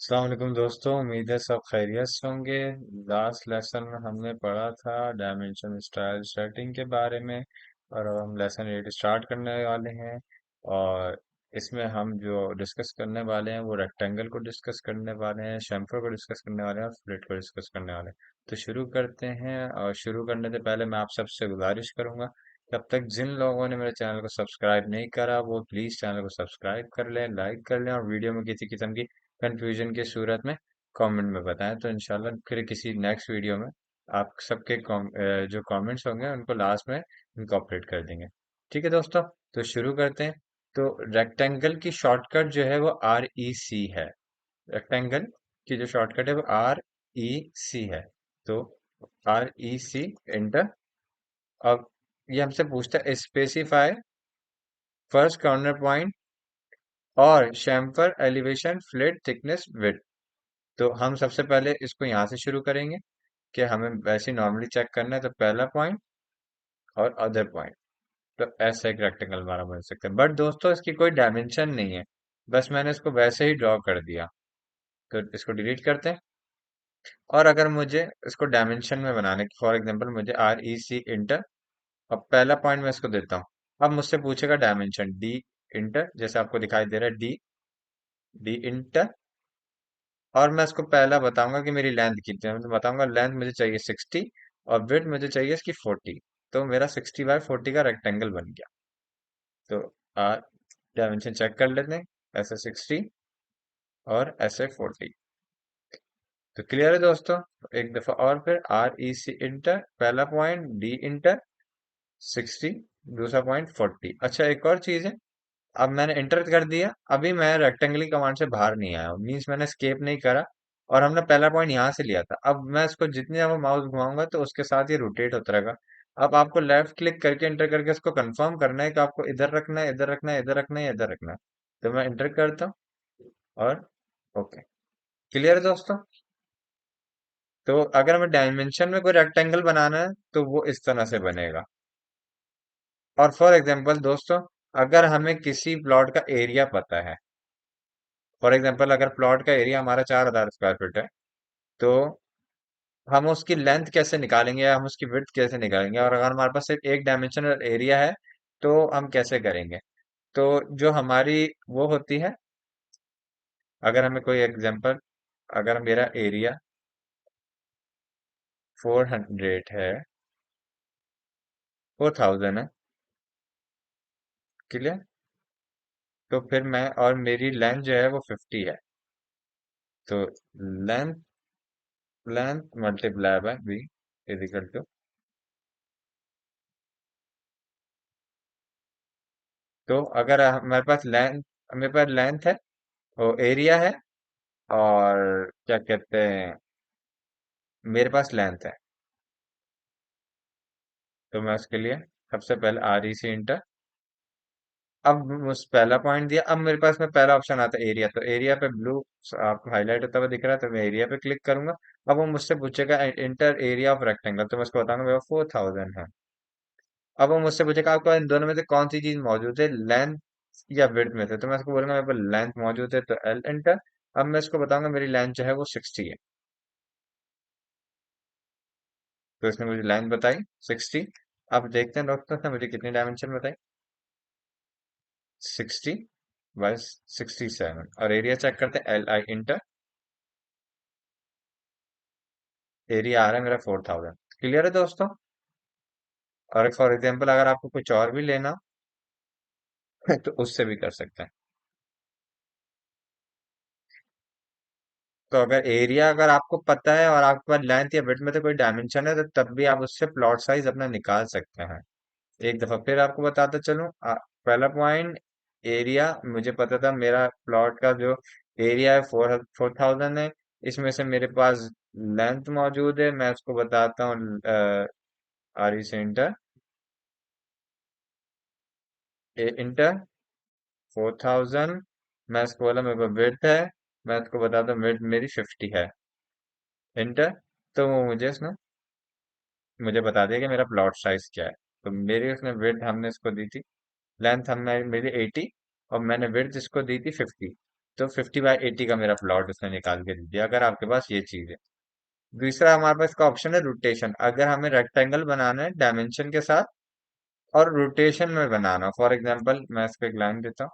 अस्सलाम वालेकुम दोस्तों, उम्मीद है सब खैरियत से होंगे। लास्ट लेसन में हमने पढ़ा था डायमेंशन स्टाइल सेटिंग के बारे में। और अब हम लेसन 8 स्टार्ट करने वाले हैं। और इसमें हम जो डिस्कस करने वाले हैं वो रेक्टेंगल को डिस्कस करने वाले हैं, शैम्फर को डिस्कस करने वाले हैं और फ्लिट को डिस्कस करने वाले हैं। तो शुरू करते हैं। और शुरू करने से पहले मैं आप सबसे गुजारिश करूंगा, तब तक जिन लोगों ने मेरे चैनल को सब्सक्राइब नहीं करा वो प्लीज़ चैनल को सब्सक्राइब कर लें, लाइक कर लें और वीडियो में किसी किस्म की कंफ्यूजन की सूरत में कमेंट में बताएं। तो इंशाल्लाह फिर किसी नेक्स्ट वीडियो में आप सबके जो कमेंट्स होंगे उनको लास्ट में इनकॉर्पोरेट कर देंगे। ठीक है दोस्तों, तो शुरू करते हैं। तो रेक्टेंगल की शॉर्टकट जो है वो REC है। रेक्टेंगल की जो शॉर्टकट है वो REC है। तो REC एंटर। अब ये हमसे पूछता है स्पेसिफाई फर्स्ट कॉर्नर पॉइंट और chamfer elevation flat thickness width. तो हम सबसे पहले इसको यहाँ से शुरू करेंगे कि हमें वैसे नॉर्मली चेक करना है। तो पहला पॉइंट और अदर पॉइंट, तो ऐसा एक रेक्टेंगल हमारा बन सकता है। बट दोस्तों इसकी कोई डायमेंशन नहीं है, बस मैंने इसको वैसे ही ड्रॉ कर दिया। तो इसको डिलीट करते हैं। और अगर मुझे इसको डायमेंशन में बनाने की, फॉर एग्जांपल मुझे REC इंटर, अब पहला पॉइंट मैं इसको देता हूँ। अब मुझसे पूछेगा डायमेंशन D इंटर, जैसे आपको दिखाई दे रहा है D, D इंटर। और मैं इसको पहला बताऊंगा कि मेरी लेंथ कितनी है। मैं तो बताऊंगा लेंथ मुझे चाहिए 60 और विड्थ मुझे चाहिए इसकी 40। तो मेरा 60/40 का रेक्टेंगल बन गया। तो आर डायमेंशन चेक कर लेते हैं। ऐसे 60 और ऐसे 40। तो क्लियर है दोस्तों। एक दफा और फिर REC इंटर, पहला पॉइंट D इंटर 60, दूसरा पॉइंट 40। अच्छा एक और चीज है, अब मैंने इंटर कर दिया, अभी मैं रेक्टेंगल की कमांड से बाहर नहीं आया हूँ, मीन्स मैंने स्केप नहीं करा। और हमने पहला पॉइंट यहाँ से लिया था। अब मैं इसको जितनी ज्यादा माउस घुमाऊंगा तो उसके साथ ये रोटेट होता रहेगा। अब आपको लेफ्ट क्लिक करके इंटर करके इसको कंफर्म करना है कि आपको इधर रखना है, इधर रखना है, इधर रखना है या इधर रखना है। तो मैं इंटर करता हूँ और ओके। क्लियर है दोस्तों। तो अगर हमें डायमेंशन में कोई रेक्टेंगल बनाना है तो वो इस तरह से बनेगा। और फॉर एग्जाम्पल दोस्तों, अगर हमें किसी प्लॉट का एरिया पता है, फॉर एग्जाम्पल अगर प्लॉट का एरिया हमारा 4,000 स्क्वायर फीट है, तो हम उसकी लेंथ कैसे निकालेंगे या हम उसकी विड्थ कैसे निकालेंगे। और अगर हमारे पास सिर्फ एक डायमेंशनल एरिया है तो हम कैसे करेंगे। तो जो हमारी वो होती है, अगर हमें कोई एग्जांपल, अगर मेरा एरिया 400 है, 4,000 है, क्लियर। तो फिर मैं, और मेरी लेंथ जो है वो 50 है। तो length length multiply by B is equal to, तो अगर मेरे पास लेंथ है, वो एरिया है, और क्या कहते हैं, मेरे पास लेंथ है। तो मैं उसके लिए सबसे पहले REC इंटर। अब उस पहला पॉइंट दिया, अब मेरे पास में पहला ऑप्शन आता है एरिया। तो एरिया पे ब्लू आपको हाईलाइट होता हुआ दिख रहा है, तो मैं एरिया पे क्लिक करूंगा। अब वो मुझसे पूछेगा इंटर एरिया ऑफ रेक्टेंगल, तो मैं उसको बताऊंगा मेरा 4,000 है। अब वो मुझसे पूछेगा आपको इन दोनों में से कौन सी चीज मौजूद है, लेंथ या विड्थ में से। तो मैं उसको बोलूंगा मेरे पास लेंथ मौजूद है, तो L इंटर। अब मैं इसको बताऊंगा मेरी लेंथ जो है वो 60 है। तो इसने मुझे लेंथ बताई 60। अब देखते हैं डॉक्टर ने मुझे कितनी डायमेंशन बताई, 60/67। और एरिया चेक करते हैं, LI इंटर। एरिया आ रहा है मेरा 4,000। क्लियर है दोस्तों। और फॉर एग्जांपल अगर आपको कुछ और भी लेना हो तो उससे भी कर सकते हैं। तो अगर एरिया अगर आपको पता है और आपके पास लेंथ या विड्थ में तो कोई डायमेंशन है, तो तब भी आप उससे प्लॉट साइज अपना निकाल सकते हैं। एक दफा फिर आपको बताता चलूं। पहला पॉइंट एरिया मुझे पता था, मेरा प्लॉट का जो एरिया है 4,000 है। इसमें से मेरे पास लेंथ मौजूद है, मैं उसको बताता हूँ RE से इंटर, इंटर 4,000। मैं इसको बोला मेरे पास विड्थ है, मैं इसको बताता हूँ विड्थ मेरी 50 है, इंटर। तो वो मुझे इसने मुझे बता दिया कि मेरा प्लॉट साइज क्या है। तो मेरी उसने विड्थ हमने इसको दी थी, लेंथ हमने मेरी 80 और मैंने विड्थ इसको दी थी 50। तो 50/80 का मेरा प्लॉट उसने निकाल के दे दिया, अगर आपके पास ये चीज है। दूसरा हमारे पास का ऑप्शन है रोटेशन, अगर हमें रेक्टेंगल बनाना है डायमेंशन के साथ और रोटेशन में बनाना, फॉर एग्जांपल मैं इसको एक लाइन देता हूँ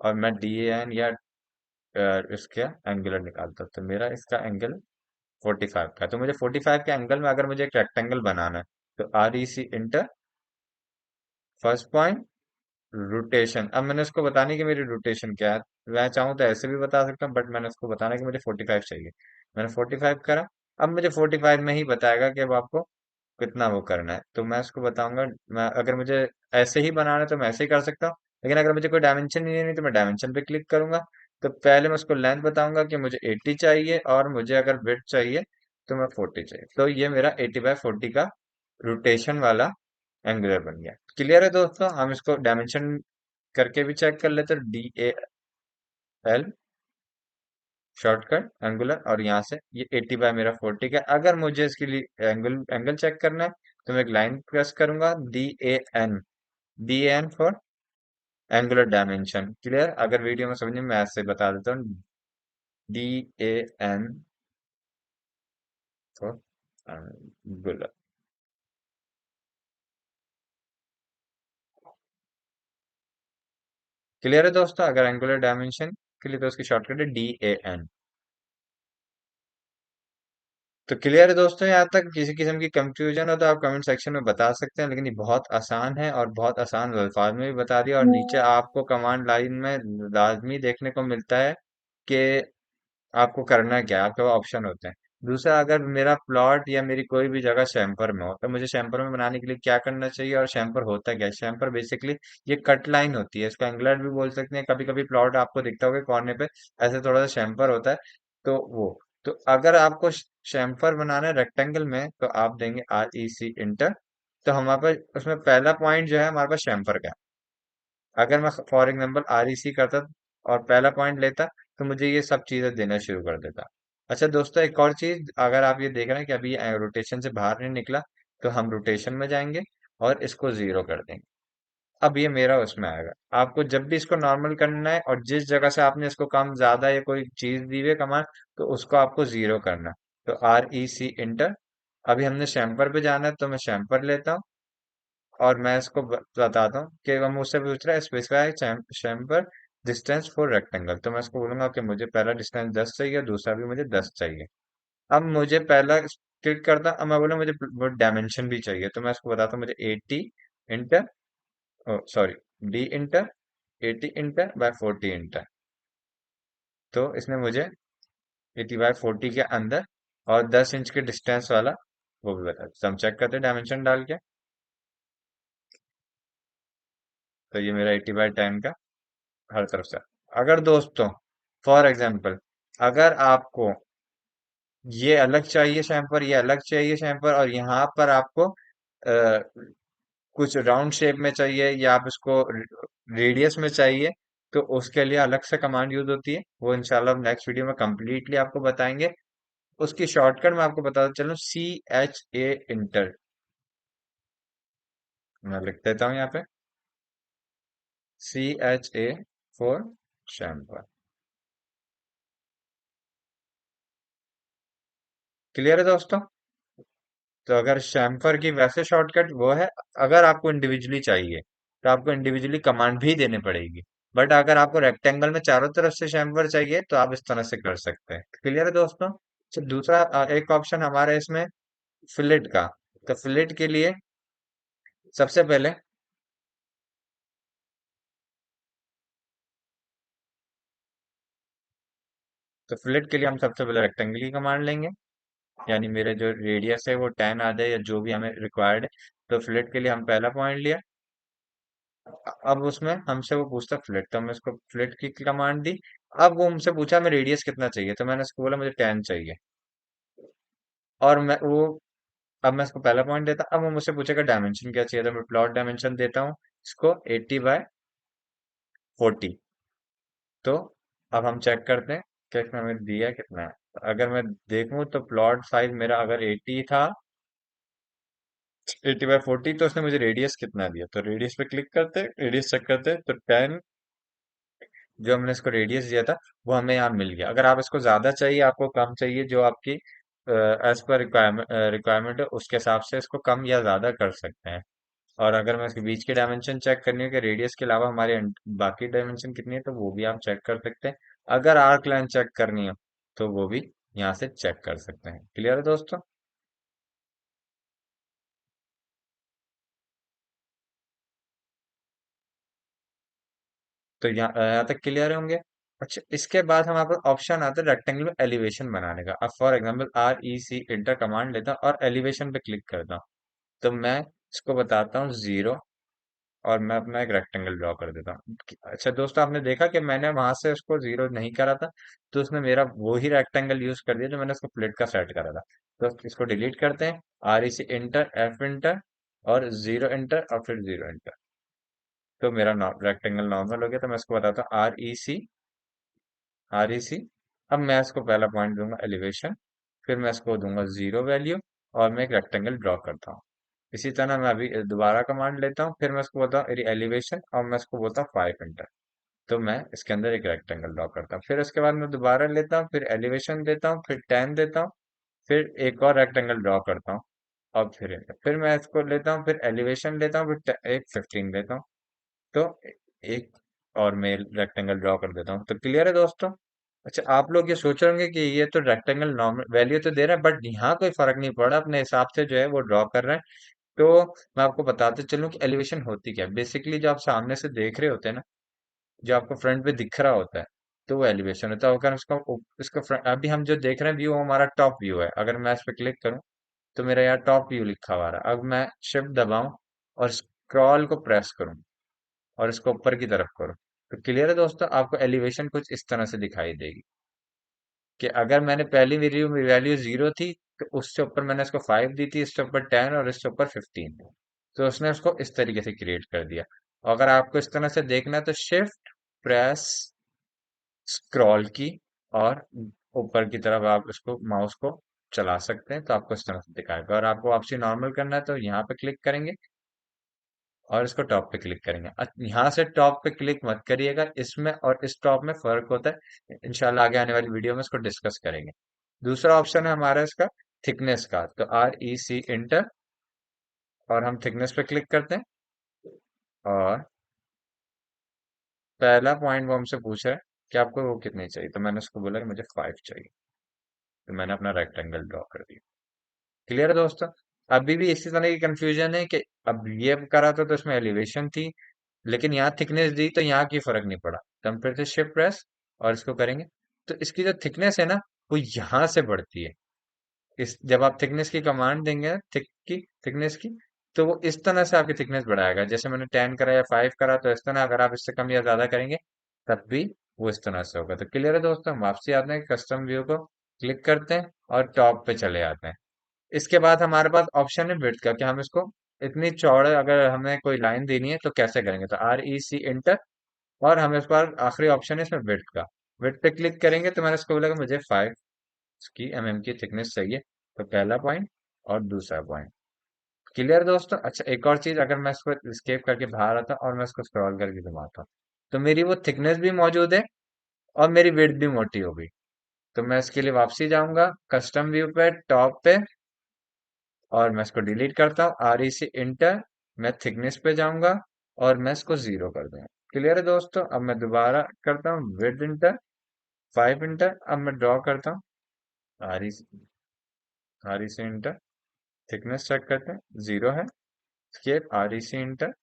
और मैं डी एन या इसका एंगुलर निकालता हूँ, तो मेरा इसका एंगल 45 का है। तो मुझे 45 के एंगल में अगर मुझे एक रेक्टेंगल बनाना है, तो R E C inter first point rotation. अब मैंने उसको बताने की मेरी रोटेशन क्या है, मैं चाहूँ तो ऐसे भी बता सकता हूँ, बट मैंने उसको बताना कि मुझे 45 चाहिए। मैंने 45 करा। अब मुझे 45 में ही बताएगा कि अब आपको कितना वो करना है, तो मैं उसको बताऊंगा। मैं अगर मुझे ऐसे ही बनाना है तो मैं ऐसे ही कर सकता हूँ, लेकिन अगर मुझे कोई डायमेंशन ही नहीं तो मैं डायमेंशन पे क्लिक करूंगा। तो पहले मैं उसको लेंथ बताऊंगा कि मुझे 80 चाहिए, और मुझे अगर विड्थ चाहिए तो मैं 40 चाहिए। तो ये मेरा 80/40 का रोटेशन वाला एंगुलर बन गया। क्लियर है दोस्तों? हम इसको डायमेंशन करके भी चेक कर लेते, DAL शॉर्टकट एंगुलर, और यहाँ से ये 80/40 का। अगर मुझे इसके लिए एंगल एंगल चेक करना है तो मैं एक लाइन प्रेस करूंगा, DAN for angular dimension. Clear? अगर वीडियो में समझने में ऐसे बता देता हूँ, DAN फॉर एंगुलर। क्लियर है दोस्तों? अगर एंगुलर डायमेंशन के लिए तो उसकी शॉर्टकट है DAN। तो क्लियर है दोस्तों? यहाँ तक किसी किस्म की कंफ्यूजन हो तो आप कमेंट सेक्शन में बता सकते हैं, लेकिन ये बहुत आसान है और बहुत आसान अल्फाज में भी बता दिया। और नीचे आपको कमांड लाइन में लाजमी देखने को मिलता है कि आपको करना क्या है, आपके पास ऑप्शन होते हैं। दूसरा, अगर मेरा प्लॉट या मेरी कोई भी जगह शैम्पर में हो तो मुझे शैम्पर में बनाने के लिए क्या करना चाहिए, और शैम्पर होता क्या है? शैम्पर बेसिकली ये कट लाइन होती है, इसको एंगुलर भी बोल सकते हैं। कभी कभी प्लॉट आपको दिखता होगा कोने पे ऐसे थोड़ा सा शैम्पर होता है, तो वो। तो अगर आपको शैम्पर बनाना है रेक्टेंगल में तो आप देंगे REC इंटर। तो हमारे पास उसमें पहला पॉइंट जो है हमारे पास शैम्पर का है। अगर मैं फॉर एग्जांपल REC करता और पहला पॉइंट लेता तो मुझे ये सब चीजें देना शुरू कर देता। अच्छा दोस्तों, एक और चीज, अगर आप ये देख रहे हैं कि अभी रोटेशन से बाहर नहीं निकला, तो हम रोटेशन में जाएंगे और इसको 0 कर देंगे। अब ये मेरा उसमें आएगा। आपको जब भी इसको नॉर्मल करना है और जिस जगह से आपने इसको कम ज्यादा या कोई चीज दी हुई है कमांड, तो उसको आपको 0 करना है। तो REC इंटर। अभी हमने शैम्पर पे जाना है तो मैं शैम्पर लेता हूँ और मैं इसको बताता हूँ कि वो मुझसे पूछ रहा है specify chamber distance for rectangle. तो मैं इसको बोलूंगा कि मुझे पहला डिस्टेंस 10 चाहिए, दूसरा भी मुझे 10 चाहिए। अब मुझे पहला क्लिक करता, अब मैं बोला मुझे डायमेंशन भी चाहिए, तो मैं इसको बताता हूँ मुझे 80 inter, sorry, D inter 80/40 inter. तो इसने मुझे 80/40 के अंदर और 10 इंच के डिस्टेंस वाला वो भी बता। तो हम चेक करते हैं डायमेंशन डाल के। तो ये मेरा 80/10 का हर तरफ से। अगर दोस्तों फॉर एग्जांपल अगर आपको ये अलग चाहिए शैम्पर, ये अलग चाहिए शैम्पर, और यहाँ पर आपको कुछ राउंड शेप में चाहिए या आप इसको रेडियस में चाहिए, तो उसके लिए अलग से कमांड यूज होती है। वो इंशाल्लाह हम नेक्स्ट वीडियो में कंप्लीटली आपको बताएंगे। उसकी शॉर्टकट मैं आपको बताता चलूँ, CHA इंटर। मैं लिख देता हूँ यहाँ पे, CHA फॉर शैम्पर। क्लियर है दोस्तों? तो अगर शैम्पर की वैसे शॉर्टकट वो है। अगर आपको इंडिविजुअली चाहिए तो आपको इंडिविजुअली कमांड भी देनी पड़ेगी, बट अगर आपको रेक्टेंगल में चारों तरफ से शैम्पर चाहिए तो आप इस तरह से कर सकते हैं। क्लियर है दोस्तों? दूसरा एक ऑप्शन हमारे इसमें फिलेट का। तो फिलेट के लिए सबसे पहले, तो फिलेट के लिए हम सबसे पहले रेक्टेंगल की कमांड लेंगे, यानी मेरे जो रेडियस है वो 10 आ जाए या जो भी हमें रिक्वायर्ड है। तो फिलेट के लिए हम पहला पॉइंट लिया। अब उसमें हमसे वो पूछता फ्लिट, तो हमने उसको फ्लिट की कमांड दी। अब वो हमसे पूछा हमें रेडियस कितना चाहिए, तो मैंने उसको बोला मुझे 10 चाहिए। और मैं वो अब मैं इसको पहला पॉइंट देता, अब वो मुझसे पूछेगा डायमेंशन क्या चाहिए, तो मैं प्लॉट डायमेंशन देता हूँ इसको 80/40। तो अब हम चेक करते हैं कि इसमें हमें दिया कितना है। तो अगर मैं देखूं तो प्लॉट साइज मेरा अगर 80 था, 80/40, तो उसने मुझे रेडियस कितना दिया। तो रेडियस पे क्लिक करते, रेडियस चेक करते, तो 10 जो हमने इसको रेडियस दिया था वो हमें यहाँ मिल गया। अगर आप इसको ज्यादा चाहिए, आपको कम चाहिए, जो आपकी एज पर रिक्वायरमेंट है उसके हिसाब से इसको कम या ज्यादा कर सकते हैं। और अगर मैं इसके बीच की डायमेंशन चेक करनी है कि रेडियस के अलावा हमारे बाकी डायमेंशन कितनी है, तो वो भी आप चेक कर सकते हैं। अगर आर्क लाइन चेक करनी हो तो वो भी यहाँ से चेक कर सकते हैं। क्लियर है दोस्तों? तो यहाँ तक क्लियर होंगे। अच्छा, इसके बाद हमारे पास ऑप्शन आता है रेक्टेंगल में एलिवेशन बनाने का। अब for example REC inter command लेता हूँ और एलिवेशन पे क्लिक करता हूँ। तो मैं इसको बताता हूँ 0, और मैं अपना एक रेक्टेंगल ड्रॉ कर देता हूँ। अच्छा दोस्तों, आपने देखा कि मैंने वहां से उसको 0 नहीं करा था, तो उसने मेरा वो ही रेक्टेंगल यूज कर दिया जो मैंने उसको प्लेट का सेट करा था। तो इसको डिलीट करते हैं। REC इंटर, F इंटर और 0 इंटर और फिर 0 इंटर। तो मेरा रेक्टेंगल नॉर्मल हो गया। तो मैं इसको बताता हूँ REC। अब मैं इसको पहला पॉइंट दूंगा एलिवेशन, फिर मैं इसको दूंगा 0 वैल्यू, और मैं एक रेक्टेंगल ड्रॉ करता हूँ। इसी तरह मैं अभी दोबारा कमांड लेता हूँ, फिर मैं इसको बोलता हूँ एलिवेशन, और मैं इसको बोलता हूँ 5 इंटर। तो मैं इसके अंदर एक रेक्टेंगल ड्रॉ करता हूँ। फिर उसके बाद मैं दोबारा लेता हूँ, फिर एलिवेशन देता हूँ, फिर 10 देता हूँ, फिर एक और रेक्टेंगल ड्रॉ करता हूँ, और फिर मैं इसको लेता हूँ, फिर एलिवेशन लेता हूँ, फिर एक 15 लेता हूँ। तो एक और मैं रेक्टेंगल ड्रॉ कर देता हूँ। तो क्लियर है दोस्तों? अच्छा, आप लोग ये सोच रहे होंगे कि ये तो रेक्टेंगल नॉर्मल वैल्यू तो दे रहा है, बट यहाँ कोई फर्क नहीं पड़ा, अपने हिसाब से जो है वो ड्रॉ कर रहे हैं। तो मैं आपको बताते चलूं कि एलिवेशन होती क्या है। बेसिकली जो आप सामने से देख रहे होते हैं ना, जो आपको फ्रंट पे दिख रहा होता है, तो वो एलिवेशन होता है। अगर इसका अभी हम जो देख रहे हैं व्यू, हमारा टॉप व्यू है। अगर मैं इस पे क्लिक करूं तो मेरा यहाँ टॉप व्यू लिखा हुआ रहा। अब मैं शिफ्ट दबाऊं और स्क्रॉल को प्रेस करूं और इसको ऊपर की तरफ करूं, तो क्लियर है दोस्तों, आपको एलिवेशन कुछ इस तरह से दिखाई देगी। कि अगर मैंने पहली वैल्यू वैल्यू 0 थी, तो उससे ऊपर मैंने इसको 5 दी थी, इससे ऊपर 10 और इससे ऊपर 15। तो उसने उसको इस तरीके से क्रिएट कर दिया। और अगर आपको इस तरह से देखना है तो शिफ्ट प्रेस स्क्रॉल की, और ऊपर की तरफ आप इसको माउस को चला सकते हैं, तो आपको इस तरह से दिखाएगा। और आपको वापसी नॉर्मल करना है तो यहाँ पे क्लिक करेंगे और इसको टॉप पे क्लिक करेंगे। यहाँ से टॉप पे क्लिक मत करिएगा, इसमें और इस टॉप में फर्क होता है। इंशाल्लाह आगे आने वाली वीडियो में इसको डिस्कस करेंगे। दूसरा ऑप्शन है हमारा इसका थिकनेस का। तो REC इंटर, और हम थिकनेस पे क्लिक करते हैं। और पहला पॉइंट वो हमसे पूछ रहा है कि आपको वो कितनी चाहिए, तो मैंने उसको बोला कि मुझे 5 चाहिए। तो मैंने अपना रेक्टेंगल ड्रॉ कर दिया। क्लियर है दोस्तों? अभी भी इसी तरह की कंफ्यूजन है कि अब ये करा था तो इसमें एलिवेशन थी, लेकिन यहाँ थिकनेस दी तो यहाँ की फर्क नहीं पड़ा। तो हम फिर से शिफ्ट प्रेस और इसको करेंगे, तो इसकी जो थिकनेस है ना, वो यहाँ से बढ़ती है। इस जब आप थिकनेस की कमांड देंगे, थिकनेस की, तो वो इस तरह से आपकी थिकनेस बढ़ाएगा। जैसे मैंने 10 करा या 5 करा, तो इस तरह अगर आप इससे कम या ज्यादा करेंगे तब भी वो इस तरह से होगा। तो क्लियर है दोस्तों? हम वापसी आते हैं, कस्टम व्यू को क्लिक करते हैं और टॉप पे चले आते हैं। इसके बाद हमारे पास ऑप्शन है विड्थ का, कि हम इसको इतनी चौड़े अगर हमें कोई लाइन देनी है तो कैसे करेंगे। तो REC इंटर, और हमें उसके बाद आखिरी ऑप्शन है इसमें विड्थ का। विड्थ पे क्लिक करेंगे तो मैंने इसको बोला कि मुझे 5 की mm की थिकनेस चाहिए। तो पहला पॉइंट और दूसरा पॉइंट। क्लियर दोस्तों? अच्छा, एक और चीज, अगर मैं इसको स्केप करके बाहर आता और मैं इसको स्क्रॉल करके घुमाता हूँ, तो मेरी वो थिकनेस भी मौजूद है और मेरी विड्थ भी मोटी हो गई। तो मैं इसके लिए वापसी जाऊंगा कस्टम व्यू पे, टॉप पे, और मैं इसको डिलीट करता हूँ। REC इंटर, मैं थिकनेस पे जाऊंगा और मैं इसको 0 कर दूंगा। क्लियर है दोस्तों? अब मैं दोबारा करता हूँ विड्थ इंटर, 5 इंटर। अब मैं ड्रॉ करता हूँ REC इंटर, थिकनेस चेक करते हैं 0 है। स्केप REC इंटर,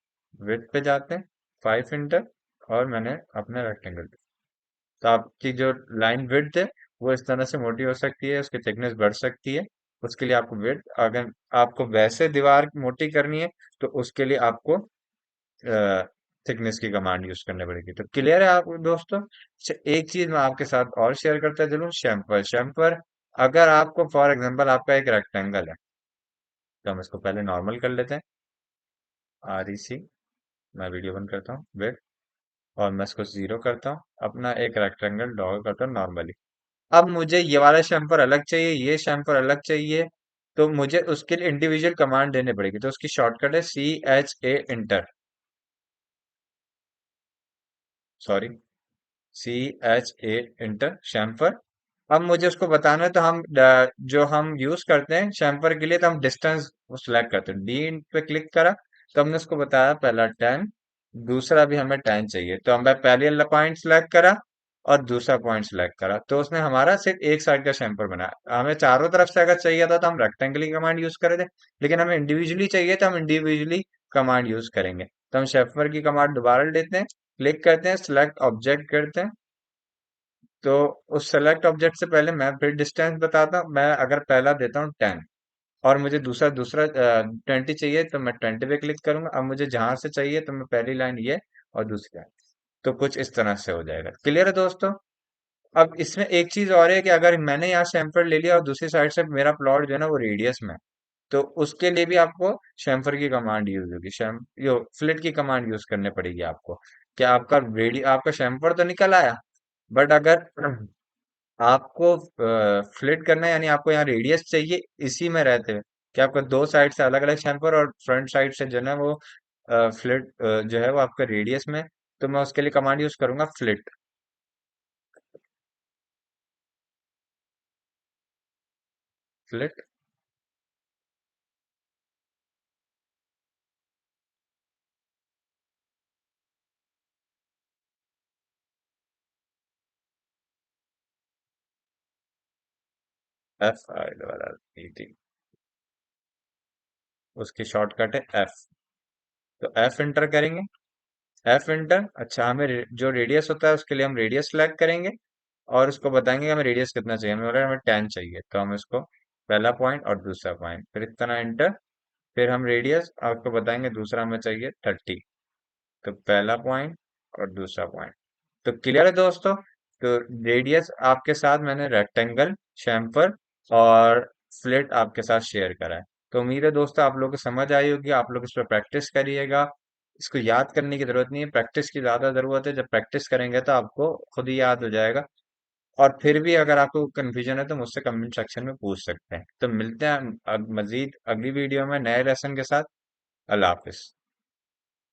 विड्थ पे जाते हैं 5 इंटर, और मैंने अपना रेक्टेंगल। तो आपकी जो लाइन विड्थ है वो इस तरह से मोटी हो सकती है, उसकी थिकनेस बढ़ सकती है। उसके लिए आपको विड्थ, अगर आपको वैसे दीवार मोटी करनी है तो उसके लिए आपको थिकनेस की कमांड यूज करनी पड़ेगी। तो क्लियर है आप दोस्तों? अच्छा, एक चीज मैं आपके साथ और शेयर करता चलूं, शैम्पर। शैम्पर, अगर आपको फॉर एग्जांपल आपका एक रेक्टेंगल है, तो हम इसको पहले नॉर्मल कर लेते हैं। REC, मैं वीडियो बंद करता हूँ, वेट, और मैं इसको 0 करता हूँ, अपना एक रेक्टेंगल ड्रॉ करता हूँ नॉर्मली। अब मुझे ये वाला शैम्पर अलग चाहिए, ये शैम्पर अलग चाहिए, तो मुझे उसके लिए इंडिविजुअल कमांड देनी पड़ेगी। तो उसकी शॉर्टकट है CHA inter, sorry, CH8 inter chamfer. अब मुझे उसको बताना है, तो हम जो हम यूज करते हैं शैम्फर के लिए, तो हम डिस्टेंस सिलेक्ट करते हैं। डी पे क्लिक करा तो हमने उसको बताया पहला 10, दूसरा भी हमें 10 चाहिए, तो हमने पहले वाला पॉइंट सिलेक्ट करा और दूसरा पॉइंट सिलेक्ट करा, तो उसने हमारा सिर्फ एक साइड का शैम्फर बनाया। हमें चारों तरफ से अगर चाहिए था तो हम रेक्टेंगल की कमांड यूज करे थे, लेकिन हमें इंडिविजुअली चाहिए तो हम इंडिविजुअली कमांड यूज करेंगे। तो हम शैम्फर की कमांड दोबारा लेते हैं, क्लिक करते हैं, सिलेक्ट ऑब्जेक्ट करते हैं। तो उस सेलेक्ट ऑब्जेक्ट से पहले मैं फिर डिस्टेंस बताता हूँ। मैं अगर पहला देता हूँ 10 और मुझे दूसरा दूसरा 20 चाहिए, तो मैं 20 पे क्लिक करूंगा। अब मुझे जहां से चाहिए तो मैं पहली लाइन ये और दूसरी लाइन, तो कुछ इस तरह से हो जाएगा। क्लियर है दोस्तों? अब इसमें एक चीज और है कि अगर मैंने यहाँ शैम्फर ले लिया और दूसरी साइड से मेरा प्लॉट जो है ना वो रेडियस में है, तो उसके लिए भी आपको शैम्फर की कमांड यूज होगी, शैम यो फ्लिट की कमांड यूज करनी पड़ेगी आपको। क्या आपका आपका शैम्फर तो निकल आया, बट अगर आपको फ्लिट करना है, यानी आपको यहाँ रेडियस चाहिए इसी में रहते हुए, कि आपको दो साइड से अलग अलग शैम्पर और फ्रंट साइड से जो है ना वो फ्लिट जो है वो आपका रेडियस में, तो मैं उसके लिए कमांड यूज करूंगा फ्लिट। फ्लिट FILLET, उसकी शॉर्टकट है एफ। तो एफ इंटर करेंगे, एफ इंटर। अच्छा, हमें जो रेडियस होता है उसके लिए हम रेडियस सेलेक्ट करेंगे और उसको बताएंगे कि हमें रेडियस कितना चाहिए। हमें बोला हमें 10 चाहिए, तो हम इसको पहला पॉइंट और दूसरा पॉइंट फिर इतना इंटर। फिर हम रेडियस आपको बताएंगे, दूसरा हमें चाहिए 30, तो पहला पॉइंट और दूसरा पॉइंट। तो क्लियर है दोस्तों? तो रेडियस आपके साथ मैंने रेक्टेंगल, शैम्फर और स्लिट आपके साथ शेयर करा है। तो उम्मीद है दोस्तों आप लोगों को समझ आई होगी। आप लोग इस पर प्रैक्टिस करिएगा। इसको याद करने की जरूरत नहीं है, प्रैक्टिस की ज्यादा जरूरत है। जब प्रैक्टिस करेंगे तो आपको खुद ही याद हो जाएगा। और फिर भी अगर आपको कंफ्यूजन है तो मुझसे कमेंट सेक्शन में पूछ सकते हैं। तो मिलते हैं मजीद अगली वीडियो में नए लेसन के साथ। अल्लाह हाफिज।